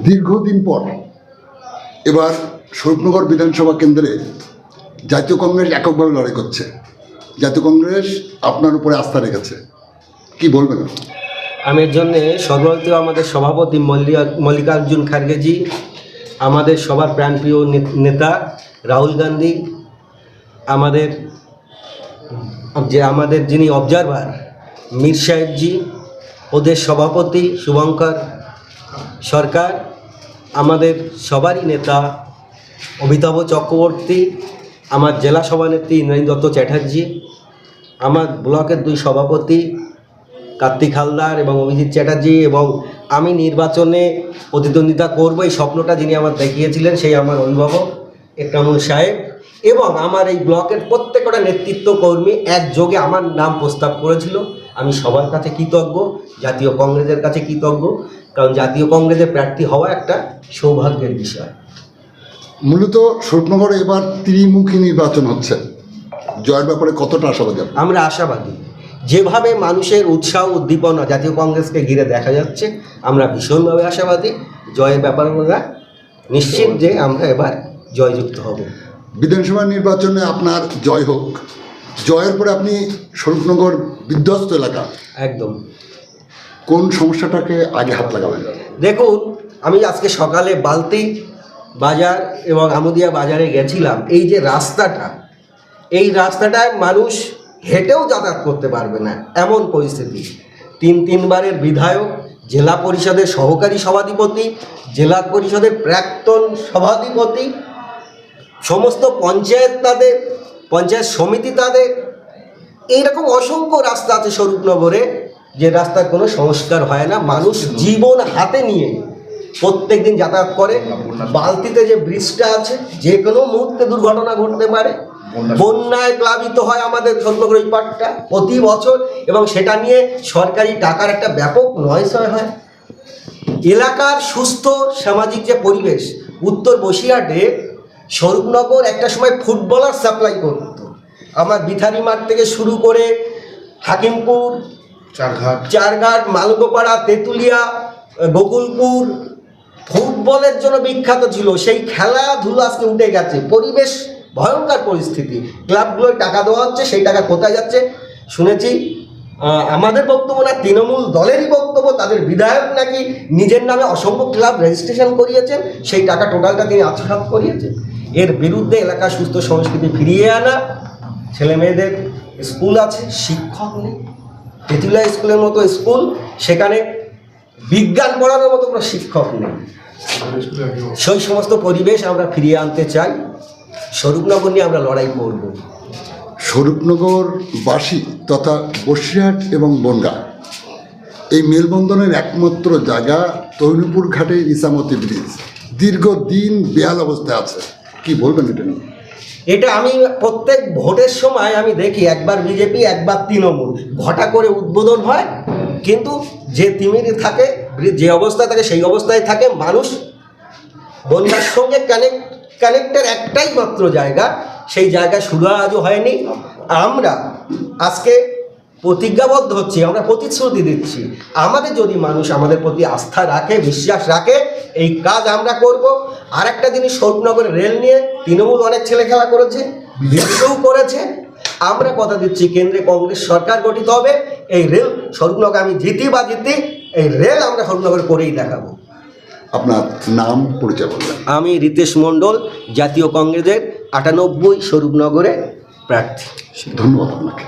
দীর্ঘদিন পর এবার স্বরূপনগর বিধানসভা কেন্দ্রে জাতীয় কংগ্রেস এককভাবে লড়াই করছে। জাতীয় কংগ্রেস আপনার উপরে আস্থা রেখেছে, কি বলবেন? আমি এর জন্যে সর্বভারতীয় আমাদের সভাপতি মল্লিকার্জুন খার্গেজি, আমাদের সবার প্রাণপ্রিয় নেতা রাহুল গান্ধী, আমাদের যিনি অবজারভার মীর সাহেবজি, ওদের সভাপতি শুভঙ্কর সরকার, আমাদের সবারই নেতা অমিতাভ চক্রবর্তী, আমার জেলা সভানেত্রী ইন্দ্রাণী দত্ত চ্যাটার্জি, আমার ব্লকের 2 সভাপতি কার্তিক হালদার এবং অভিজিৎ চ্যাটার্জি, এবং আমি নির্বাচনে প্রতিদ্বন্দ্বিতা করব এই স্বপ্নটা যিনি আমার দেখিয়েছিলেন সেই আমার অভিভাবক একরামুল সাহেব, এবং আমার এই ব্লকের প্রত্যেকটা নেতৃত্ব কর্মী একযোগে আমার নাম প্রস্তাব করেছিল। আমি সবার কাছে কৃতজ্ঞ, জাতীয় কংগ্রেসের কাছে কৃতজ্ঞ, কারণ জাতীয় কংগ্রেসের প্রার্থী হওয়া একটা সৌভাগ্যের বিষয়। মূলত স্বরূপনগরে এবার ত্রিমুখী নির্বাচন হচ্ছে, জয়ের ব্যাপারে কতটা আশাবাদী? আমরা আশাবাদী, যেভাবে মানুষের উৎসাহ উদ্দীপনা জাতীয় কংগ্রেসকে ঘিরে দেখা যাচ্ছে, আমরা ভীষণভাবে আশাবাদী। জয়ের ব্যাপারে আমরা নিশ্চিত যে আমরা এবার জয়যুক্ত হব। বিধানসভা নির্বাচনে আপনার জয় হোক। জয়ের পরে আপনি স্বরূপনগর বিধ্বস্ত এলাকা, একদম কোন সমস্যাটাকে আগে হাত লাগাবেন? দেখুন, আমি আজকে সকালে বালতি বাজার এবং আমুদিয়া বাজারে গেছিলাম। এই যে রাস্তাটা, এই রাস্তাটায় মানুষ হেঁটেও যাতায়াত করতে পারবে না এমন পরিস্থিতি। 3 বারের বিধায়ক, জেলা পরিষদের সহকারী সভাধিপতি, জেলা পরিষদের প্রাক্তন সভাধিপতি, সমস্ত পঞ্চায়েত সমিতি তাদের, এইরকম অসংখ্য রাস্তা আছে স্বরূপনগরে যে রাস্তার কোনো সংস্কার হয় না। মানুষ জীবন হাতে নিয়ে প্রত্যেক দিন যাতায়াত করে। বালতিতে যে ব্রিজটা আছে, যে কোনো মুহূর্তে দুর্ঘটনা ঘটতে পারে। বন্যায় প্লাবিত হয় আমাদের স্বরূপনগর এই পাটটা প্রতি বছর, এবং সেটা নিয়ে সরকারি টাকার একটা ব্যাপক নয়সয় হয়। এলাকার সুস্থ সামাজিক যে পরিবেশ, উত্তর বসিরহাটে স্বরূপনগর একটা সময় ফুটবলার সাপ্লাই করত। আমার বিথারি মাঠ থেকে শুরু করে হাকিমপুর, চারঘাট, মালগোপাড়া, তেঁতুলিয়া, গোকুলপুর ফুটবলের জন্য বিখ্যাত ছিল। সেই খেলাধুলো আজকে উঠে গেছে, পরিবেশ ভয়ঙ্কর পরিস্থিতি। ক্লাবগুলোয় টাকা দেওয়া হচ্ছে, সেই টাকা কোথায় যাচ্ছে শুনেছি আমাদের বক্তব্য না, তৃণমূল দলেরই বক্তব্য, তাদের বিধায়ক নাকি নিজের নামে অসংখ্য ক্লাব রেজিস্ট্রেশন করিয়েছেন, সেই টাকা টোটালটা তিনি আত্মসাৎ করিয়েছেন। এর বিরুদ্ধে এলাকার সুস্থ সংস্কৃতি ফিরিয়ে আনা, ছেলে মেয়েদের স্কুল আছে, শিক্ষক নেই। তেঁতুলিয়া স্কুলের মতো স্কুল, সেখানে বিজ্ঞান পড়ানোর মতো কোনো শিক্ষক নেই। সেই সমস্ত পরিবেশ আমরা ফিরিয়ে আনতে চাই। স্বরূপনগর নিয়ে আমরা লড়াই করব। স্বরূপনগরবাসী তথা বসিরহাট এবং বনগাঁ এই মেলবন্ধনের একমাত্র জায়গা তৈনুপুর ঘাটে ইসামতি ব্রিজ দীর্ঘদিন বেহাল অবস্থায় আছে, কি বলবেন এটা নিয়ে? এটা আমি প্রত্যেক ভোটের সময় আমি দেখি, একবার বিজেপি একবার তৃণমূল, ঘটা করে উদ্বোধন হয়, কিন্তু যে তিমির থাকে, যে অবস্থায় থাকে সেই অবস্থায় থাকে। মানুষ বন্যার সঙ্গে কানেক্টের একটাই মাত্র জায়গা, সেই জায়গা শুরু আজও হয়নি। আমরা আজকে প্রতিজ্ঞাবদ্ধ হচ্ছি, আমরা প্রতিশ্রুতি দিচ্ছি, আমাদের যদি মানুষ আমাদের প্রতি আস্থা রাখে, বিশ্বাস রাখে, এই কাজ আমরা করব। আর একটা জিনিস, স্বরূপনগরের রেল নিয়ে তৃণমূল অনেক ছেলে খেলা করেছে, বিদ্রোহ করেছে। আমরা কথা দিচ্ছি, কেন্দ্রে কংগ্রেস সরকার গঠিত হবে, এই রেল স্বরূপনগর আমি জিতি, এই রেল আমরা স্বরূপনগর করেই দেখাবো। আপনার নাম পরিচয় বলবেন? আমি রিতেশ মণ্ডল, জাতীয় কংগ্রেসের 98 স্বরূপনগরে প্রার্থী। ধন্যবাদ আপনাকে।